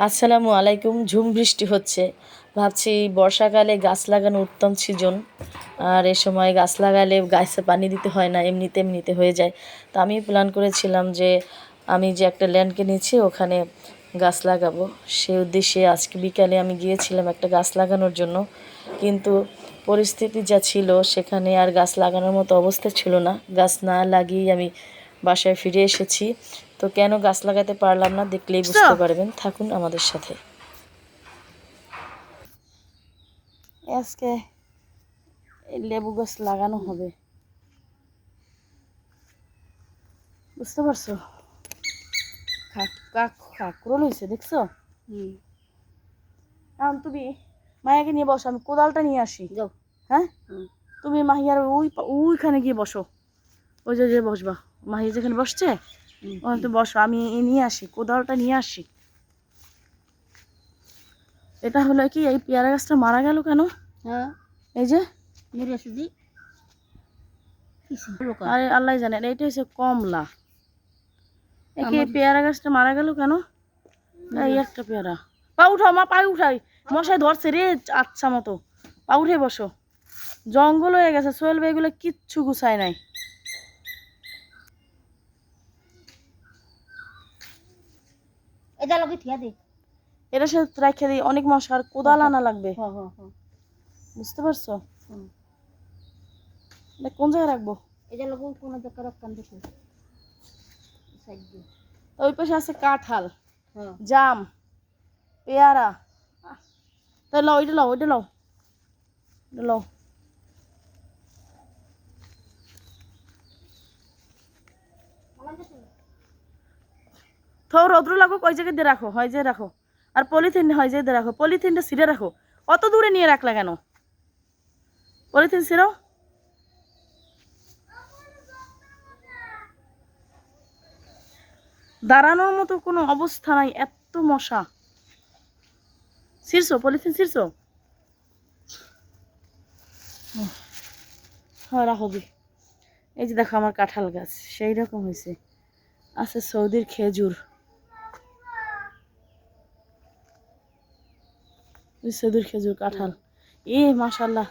আসসালামু আলাইকুম। ঝুম বৃষ্টি হচ্ছে, ভাবছি বর্ষাকালে গাছ লাগানো উত্তম সিজন। আর এ সময় গাছ লাগালে গাছে পানি দিতে হয় না, এমনিতে হয়ে যায়। তো আমি প্ল্যান করেছিলাম যে আমি যে একটা ল্যান্ড কিনেছি ওখানে গাছ লাগাবো। সেই উদ্দেশ্যে আজকে বিকালে আমি গিয়েছিলাম একটা গাছ লাগানোর জন্য, কিন্তু পরিস্থিতি যা ছিল সেখানে আর গাছ লাগানোর মতো অবস্থা ছিল না। গাছ না লাগিয়েই আমি বাসায় ফিরে এসেছি। তো কেন গাছ লাগাতে পারলাম না দেখলেই বুঝতে পারবেন, থাকুন আমাদের সাথে। আজকে এই লেবু গাছ লাগানো হবে, বুঝতে পারছো? কাকরোল হয়েছে, দেখছো? এখন তুমি মায়াকে নিয়ে বসো, আমি কোদালটা নিয়ে আসি। হ্যাঁ, তুমি মাহিয়ার ওইখানে গিয়ে বসো, ওই যে বসবা। মাহিয়া যেখানে বসছে ওখানে তুমি বসো, আমি নিয়ে আসি, কোদালটা নিয়ে আসি। এটা হলো কি, এই পেয়ারা গাছটা মারা গেল কেন? এই যে আরে আল্লাহ জানেন, এইটা হচ্ছে কমলা। এই পেয়ারা গাছটা মারা গেল কেন? এই একটা পেয়ারা। পা উঠাও মা, পায়ে উঠাই, মশাই ধরছে রে। আচ্ছা মতো পা উঠে বসো। জঙ্গল হয়ে গেছে, সোহেল ভাই এগুলো কিচ্ছু গুছায় নাই। এটা সে রাখে দিই, অনেক মশা, আর কোদাল আনা লাগবে। বুঝতে পারছো? কোন জায়গায় রাখবো? ওই পাশে আছে কাঁঠাল, জাম, পেয়ারা। তাই লও, ওইটা লও, ওইটা লও, এটা লও। থৌ রৌদ্র লাগুক, ওই জায়গায় দিয়ে রাখো, হয় যে রাখো। আর পলিথিন হয় যে দিয়ে রাখো, পলিথিনটা ছিঁড়ে রাখো। অত দূরে নিয়ে রাখলা কেন? পলিথিন ছিঁড়ো। দাঁড়ানোর মতো কোনো অবস্থা নাই, এত মশা। ছিঁড়ছো পলিথিন, ছিঁড়ছো? হ্যাঁ রাখো দি। এই যে দেখো আমার কাঁঠাল গাছ সেই রকম হয়েছে। আছে সৌদির খেজুর, সৌদির খেজুর, কাঁঠাল। এ মাশাল্লাহ,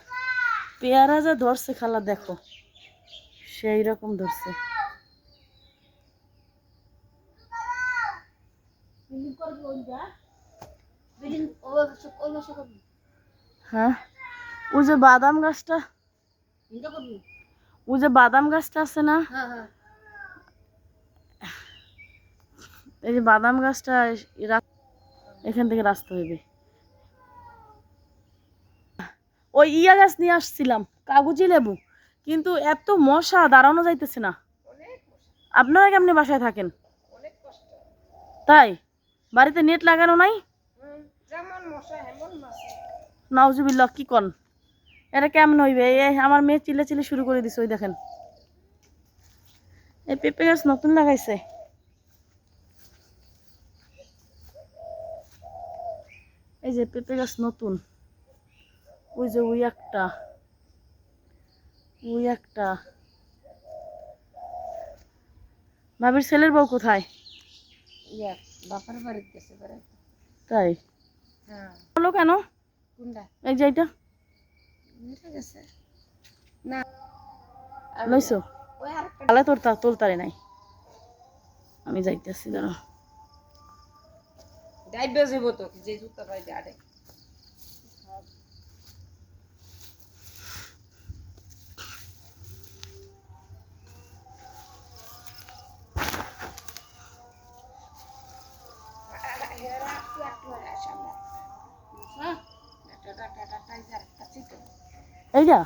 পেয়ারা যা ধরছে খালা, দেখো সেই রকম ধরছে। হ্যাঁ, ওই যে বাদাম গাছটা, ওই যে বাদাম গাছটা আছে না, এই যে বাদাম গাছটা, এখান থেকে রাস্তা হইবে। ওই ইয়া গাছ নিয়ে আসছিলাম, কাগজি লেবু, কিন্তু এত মশা দাঁড়ানো যাইতেছে না। আপনারা কেমনি বাসায় থাকেন? তাই বাড়িতে নেট লাগানো নাই? নাউজুবিল্লাহ, কি কন? এটা কেমন হইবে? আমার মেয়ে চিল্লা চিল্লি শুরু করে দিছে, ওই দেখেন। এই পেঁপে গাছ নতুন লাগাইছে, এই যে পেঁপে গাছ নতুন। ওই যে ওই একটা, ওই একটা। ভাবির ছেলের বউ কোথায়? তাই বলো কেন? এই যে এইটা লইছো, তাহলে তোর তোলতারে নাই। আমি যাইতেছি, দাঁড়া। এইটা